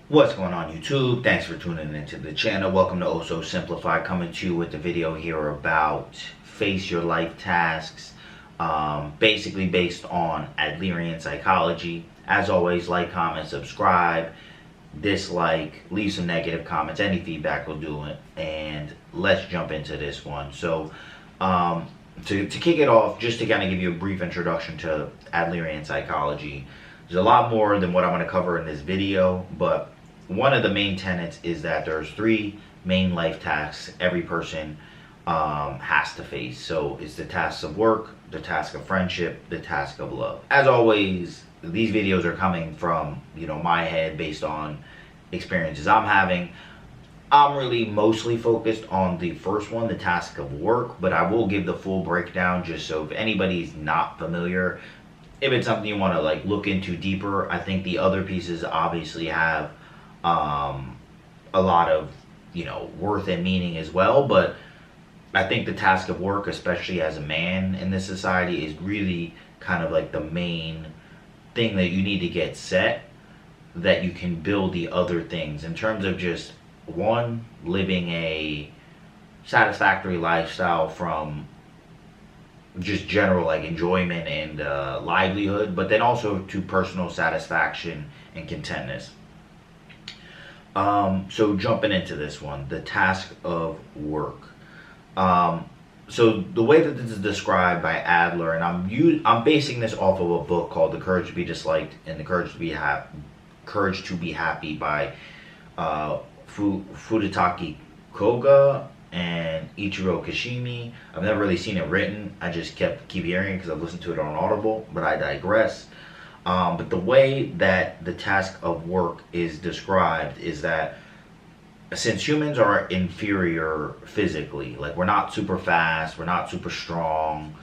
What's going on YouTube? Thanks for tuning into the channel. Welcome to Oh So Simplified, coming to you with the video here about face your life tasks, basically based on Adlerian Psychology. As always, like, comment, subscribe, dislike, leave some negative comments, any feedback will do it, and let's jump into this one. So to kick it off, just to kind of give you a brief introduction to Adlerian Psychology, there's a lot more than what I'm going to cover in this video, but one of the main tenets is that there's three main life tasks every person has to face. So it's the tasks of work, the task of friendship, the task of love. As always, these videos are coming from, my head based on experiences I'm having. I'm really mostly focused on the first one, the task of work, but I will give the full breakdown just so if anybody's not familiar, if it's something you want to look into deeper. I think the other pieces obviously have a lot of worth and meaning as well, but I think the task of work, especially as a man in this society, is really kind of like the main thing that you need to get set, that you can build the other things in terms of just one, living a satisfactory lifestyle from just general enjoyment and livelihood, but then also to personal satisfaction and contentness. So jumping into this one, the task of work. So the way that this is described by Adler, and I'm basing this off of a book called The Courage to Be Disliked and The Courage to Be Happy by Fudetake Koga and Ichiro Kashimi. I've never really seen it written. I just keep hearing it because I've listened to it on Audible, but I digress. But the way that the task of work is described is that since humans are inferior physically, we're not super fast, we're not super strong,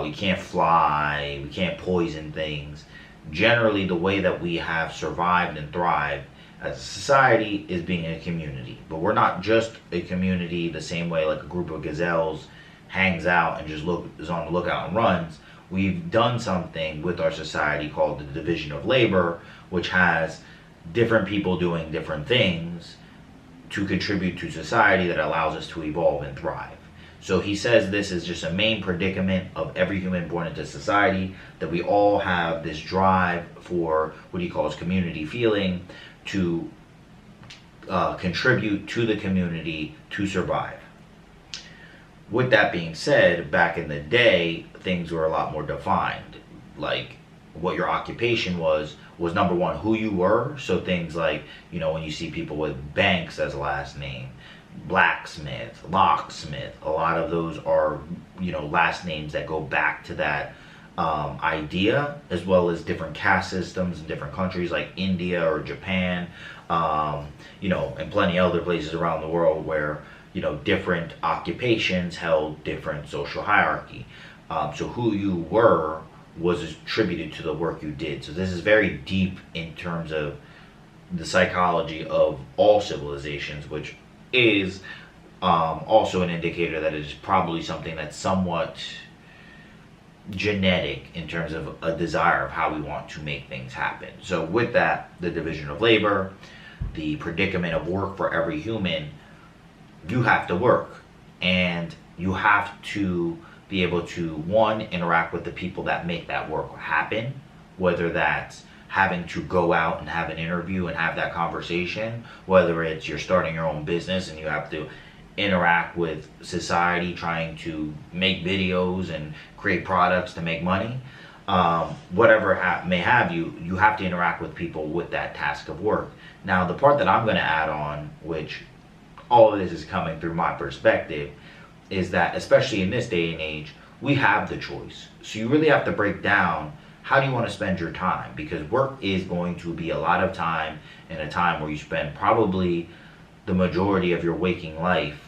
we can't fly, we can't poison things. Generally, the way that we have survived and thrived as a society is being a community. But we're not just a community the same way a group of gazelles hangs out and just is on the lookout and runs. We've done something with our society called the division of labor, which has different people doing different things to contribute to society that allows us to evolve and thrive. So he says this is just a main predicament of every human born into society, that we all have this drive for what he calls community feeling, to contribute to the community to survive. With that being said, back in the day, things were a lot more defined. What your occupation was number one, who you were. So things like, when you see people with Banks as a last name, blacksmith, locksmith, a lot of those are, last names that go back to that idea, as well as different caste systems in different countries like India or Japan, and plenty of other places around the world where different occupations held different social hierarchy. So who you were was attributed to the work you did. So this is very deep in terms of the psychology of all civilizations, which is also an indicator that it is probably something that's somewhat genetic in terms of a desire of how we want to make things happen. So with that, the division of labor, the predicament of work for every human, you have to work, and you have to be able to, one, interact with the people that make that work happen, whether that's having to go out and have an interview and have that conversation, whether it's you're starting your own business and you have to interact with society trying to make videos and create products to make money, whatever may have you, you have to interact with people with that task of work. Now, the part that I'm going to add on, which all of this is coming through my perspective, is that especially in this day and age, we have the choice. So you really have to break down, how do you want to spend your time? Because work is going to be a lot of time, and a time where you spend probably the majority of your waking life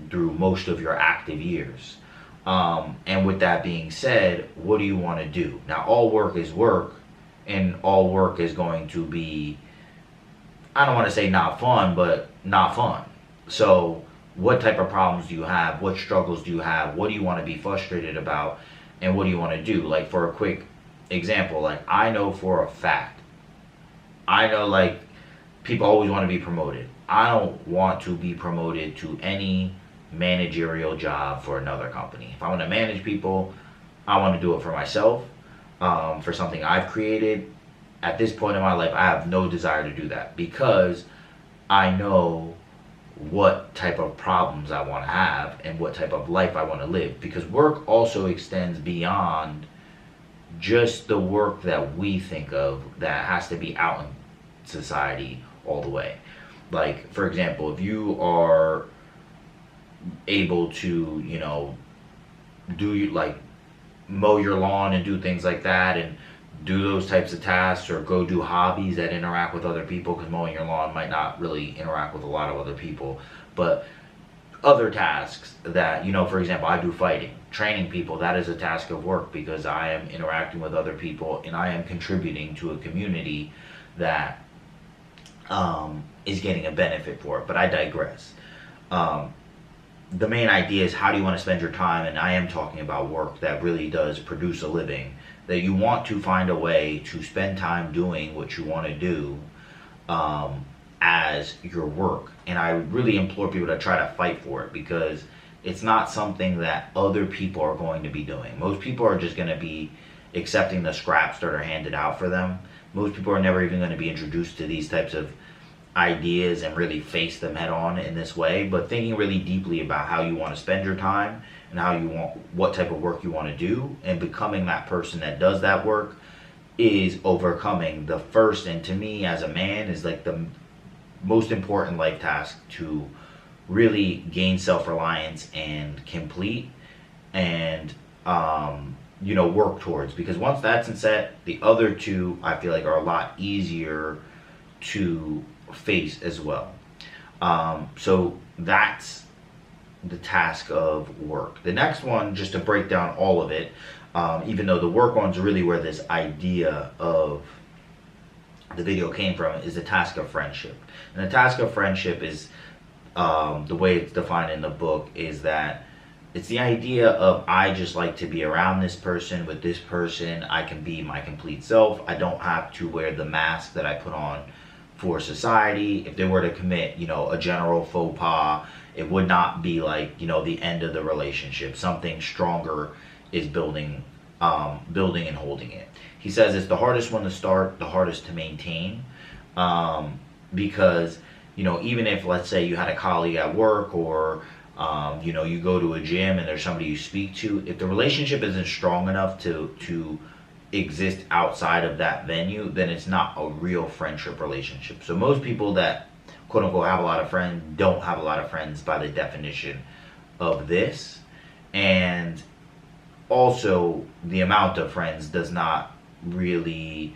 through most of your active years. And with that being said, what do you want to do? Now, all work is work, and all work is going to be, I don't want to say not fun, but not fun. So what type of problems do you have? What struggles do you have? What do you want to be frustrated about? And what do you want to do? For a quick example, I know for a fact, I know people always want to be promoted. I don't want to be promoted to any managerial job for another company. If I want to manage people, I want to do it for myself, for something I've created. At this point in my life, I have no desire to do that because I know what type of problems I want to have and what type of life I want to live. Because work also extends beyond just the work that we think of that has to be out in society all the way. Like, for example, if you are able to, do like mow your lawn and do things like that and do those types of tasks, or go do hobbies that interact with other people, because mowing your lawn might not really interact with a lot of other people, but other tasks that, for example, I do fighting. Training people, that is a task of work because I am interacting with other people and I am contributing to a community that is getting a benefit for it. But I digress. The main idea is, how do you want to spend your time? And I am talking about work that really does produce a living, that you want to find a way to spend time doing what you want to do as your work. And I really implore people to try to fight for it, because it's not something that other people are going to be doing. Most people are just going to be accepting the scraps that are handed out for them. Most people are never even going to be introduced to these types of ideas and really face them head on in this way. But thinking really deeply about how you want to spend your time and what type of work you want to do, and becoming that person that does that work, is overcoming the first, and to me as a man, is like the most important life task to really gain self-reliance and complete, and work towards. Because once that's in set, the other two I feel like are a lot easier to face as well. So that's the task of work. The next one, just to break down all of it, even though the work one's really where this idea of the video came from, is the task of friendship. And the task of friendship is, the way it's defined in the book, is that it's the idea of, I just like to be around this person. With this person, I can be my complete self. I don't have to wear the mask that I put on for society. If they were to commit, a general faux pas, it would not be like, the end of the relationship. Something stronger is building and holding it. He says it's the hardest one to start, the hardest to maintain, because, even if, let's say, you had a colleague at work, or, you go to a gym and there's somebody you speak to, if the relationship isn't strong enough to exist outside of that venue, then it's not a real friendship relationship. So most people that quote unquote have a lot of friends don't have a lot of friends by the definition of this. And also, the amount of friends does not really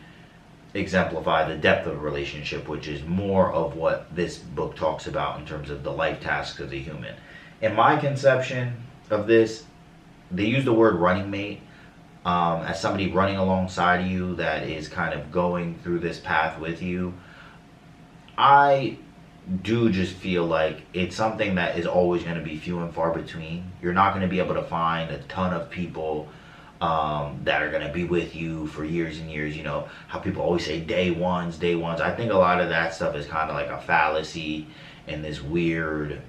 exemplify the depth of a relationship, which is more of what this book talks about in terms of the life tasks of the human. In my conception of this, they use the word running mate, as somebody running alongside of you that is kind of going through this path with you. I do just feel like it's something that is always going to be few and far between. You're not going to be able to find a ton of people that are going to be with you for years and years. How people always say day ones. I think a lot of that stuff is kind of like a fallacy, and this weird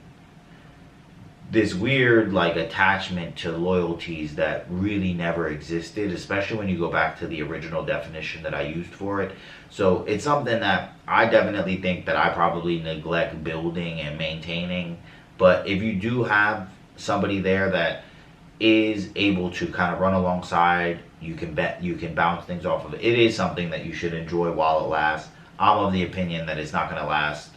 like attachment to loyalties that really never existed, especially when you go back to the original definition that I used for it. So it's something that I definitely think that I probably neglect building and maintaining. But if you do have somebody there that is able to kind of run alongside, you can bounce things off of it. It is something that you should enjoy while it lasts. I'm of the opinion that it's not going to last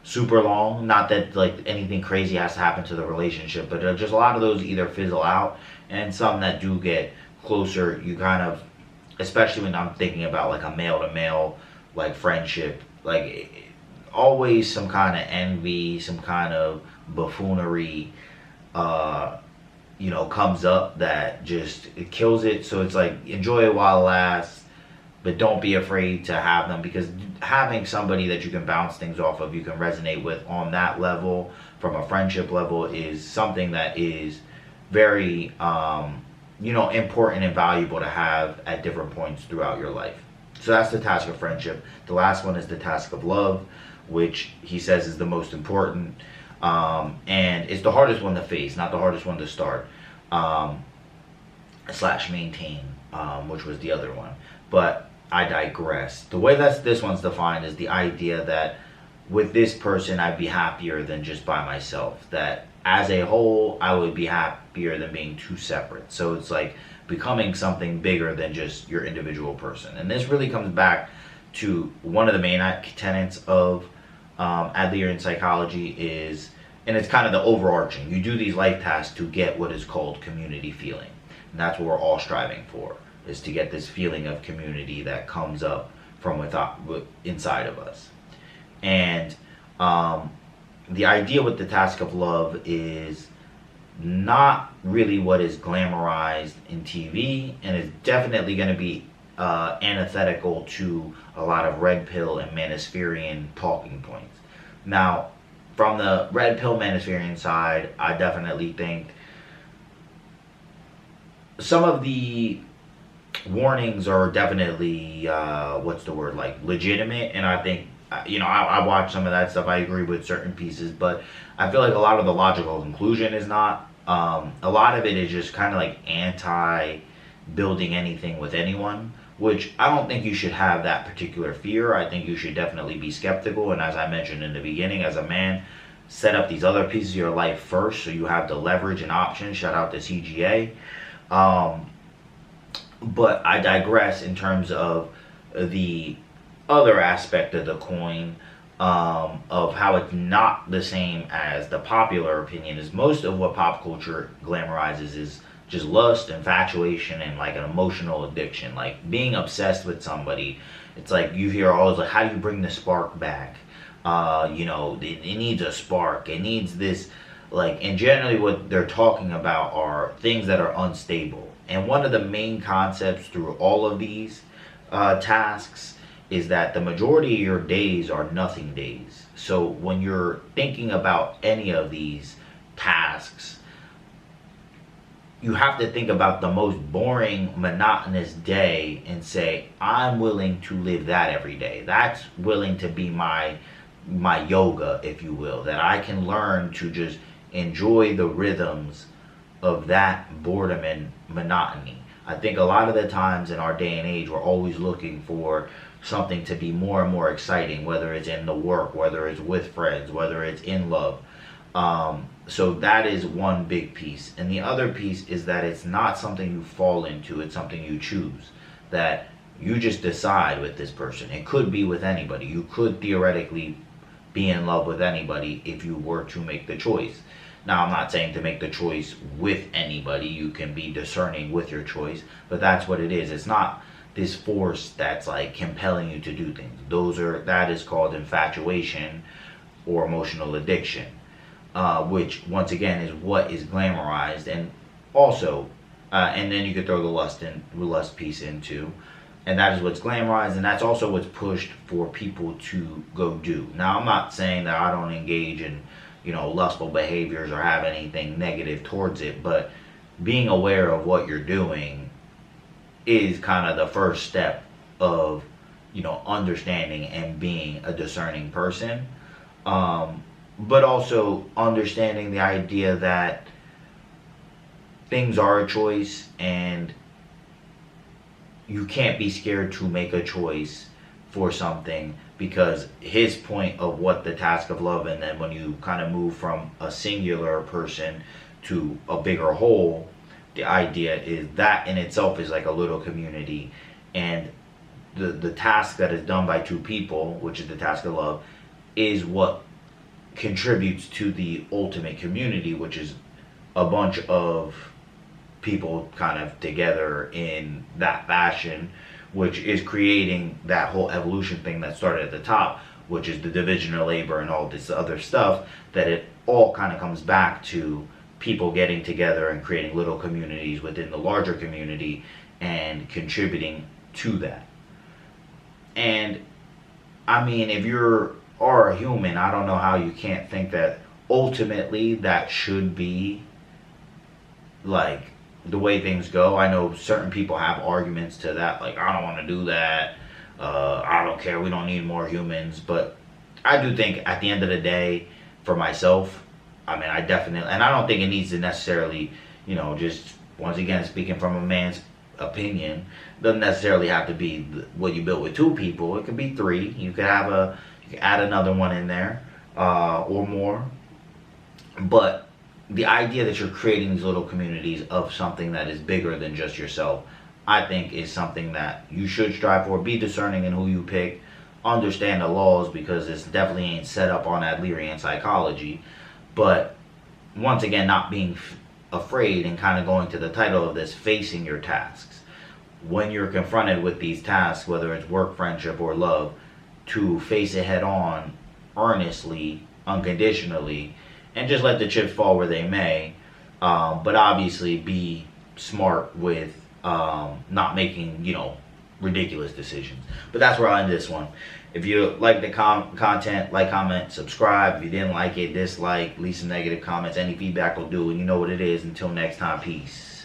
super long. Not that like anything crazy has to happen to the relationship, but just a lot of those either fizzle out, and some that do get closer, you kind of, especially when I'm thinking about like a male to male like friendship, like always some kind of envy, some kind of buffoonery comes up that just, it kills it. So it's like, enjoy it while it lasts, but don't be afraid to have them, because having somebody that you can bounce things off of, you can resonate with on that level, from a friendship level, is something that is very important and valuable to have at different points throughout your life. So that's the task of friendship. The last one is the task of love. which he says is the most important, and it's the hardest one to face, not the hardest one to start, slash maintain, which was the other one. But I digress. The way that this one's defined is the idea that with this person I'd be happier than just by myself. That as a whole I would be happier than being two separate. So it's like becoming something bigger than just your individual person. And this really comes back to one of the main tenets of Adlerian psychology is, and it's kind of the overarching, you do these life tasks to get what is called community feeling. And that's what we're all striving for, is to get this feeling of community that comes up from inside of us. And the idea with the task of love is not really what is glamorized in TV, and is definitely going to be antithetical to a lot of red pill and Manispherian talking points. Now, from the red pill Manispherian side, I definitely think some of the warnings are definitely like legitimate, and I think I watch some of that stuff. I agree with certain pieces, but I feel like a lot of the logical conclusion is not. A lot of it is just kind of like anti building anything with anyone, which I don't think you should have that particular fear. I think you should definitely be skeptical, and as I mentioned in the beginning, as a man, set up these other pieces of your life first so you have the leverage and options. Shout out to CGA. But I digress in terms of the other aspect of the coin, of how it's not the same as the popular opinion. Is most of what pop culture glamorizes is just lust, infatuation, and like an emotional addiction, like being obsessed with somebody. It's like you hear always like, how do you bring the spark back? It needs a spark, it needs this, like, and generally what they're talking about are things that are unstable. And one of the main concepts through all of these tasks is that the majority of your days are nothing days. So when you're thinking about any of these tasks, you have to think about the most boring, monotonous day and say, I'm willing to live that every day. That's willing to be my yoga, if you will. That I can learn to just enjoy the rhythms of that boredom and monotony. I think a lot of the times in our day and age, we're always looking for something to be more and more exciting, whether it's in the work, whether it's with friends, whether it's in love. So that is one big piece. And the other piece is that it's not something you fall into, it's something you choose. That you just decide with this person. It could be with anybody. You could theoretically be in love with anybody if you were to make the choice. Now, I'm not saying to make the choice with anybody. You can be discerning with your choice, but that's what it is. It's not this force that's like compelling you to do things. That is called infatuation or emotional addiction, which once again is what is glamorized, and also, and then you could throw the lust piece into, and that is what's glamorized, and that's also what's pushed for people to go do. Now, I'm not saying that I don't engage in lustful behaviors or have anything negative towards it, but being aware of what you're doing is kind of the first step of understanding and being a discerning person, but also understanding the idea that things are a choice, and you can't be scared to make a choice for something, because his point of what the task of love, and then when you kind of move from a singular person to a bigger whole, the idea is that in itself is like a little community, and the task that is done by two people, which is the task of love, is what contributes to the ultimate community, which is a bunch of people kind of together in that fashion, which is creating that whole evolution thing that started at the top, which is the division of labor and all this other stuff, that it all kind of comes back to people getting together and creating little communities within the larger community and contributing to that. And I mean, if you are a human, I don't know how you can't think that ultimately that should be like the way things go. I know certain people have arguments to that, like, I don't want to do that, I don't care, we don't need more humans. But I do think at the end of the day, for myself, I mean, I definitely, and I don't think it needs to necessarily, just once again speaking from a man's opinion, doesn't necessarily have to be what you built with two people. It could be three. You could add another one in there, or more. But the idea that you're creating these little communities of something that is bigger than just yourself, I think is something that you should strive for. Be discerning in who you pick. Understand the laws, because it's definitely ain't set up on Adlerian psychology. But once again, not being afraid, and kind of going to the title of this, facing your tasks. When you're confronted with these tasks, whether it's work, friendship, or love, to face it head on, earnestly, unconditionally, and just let the chips fall where they may. But obviously be smart with not making, ridiculous decisions. But that's where I'll end this one. If you like the content, like, comment, subscribe. If you didn't like it, dislike, leave some negative comments. Any feedback will do, and you know what it is. Until next time, peace.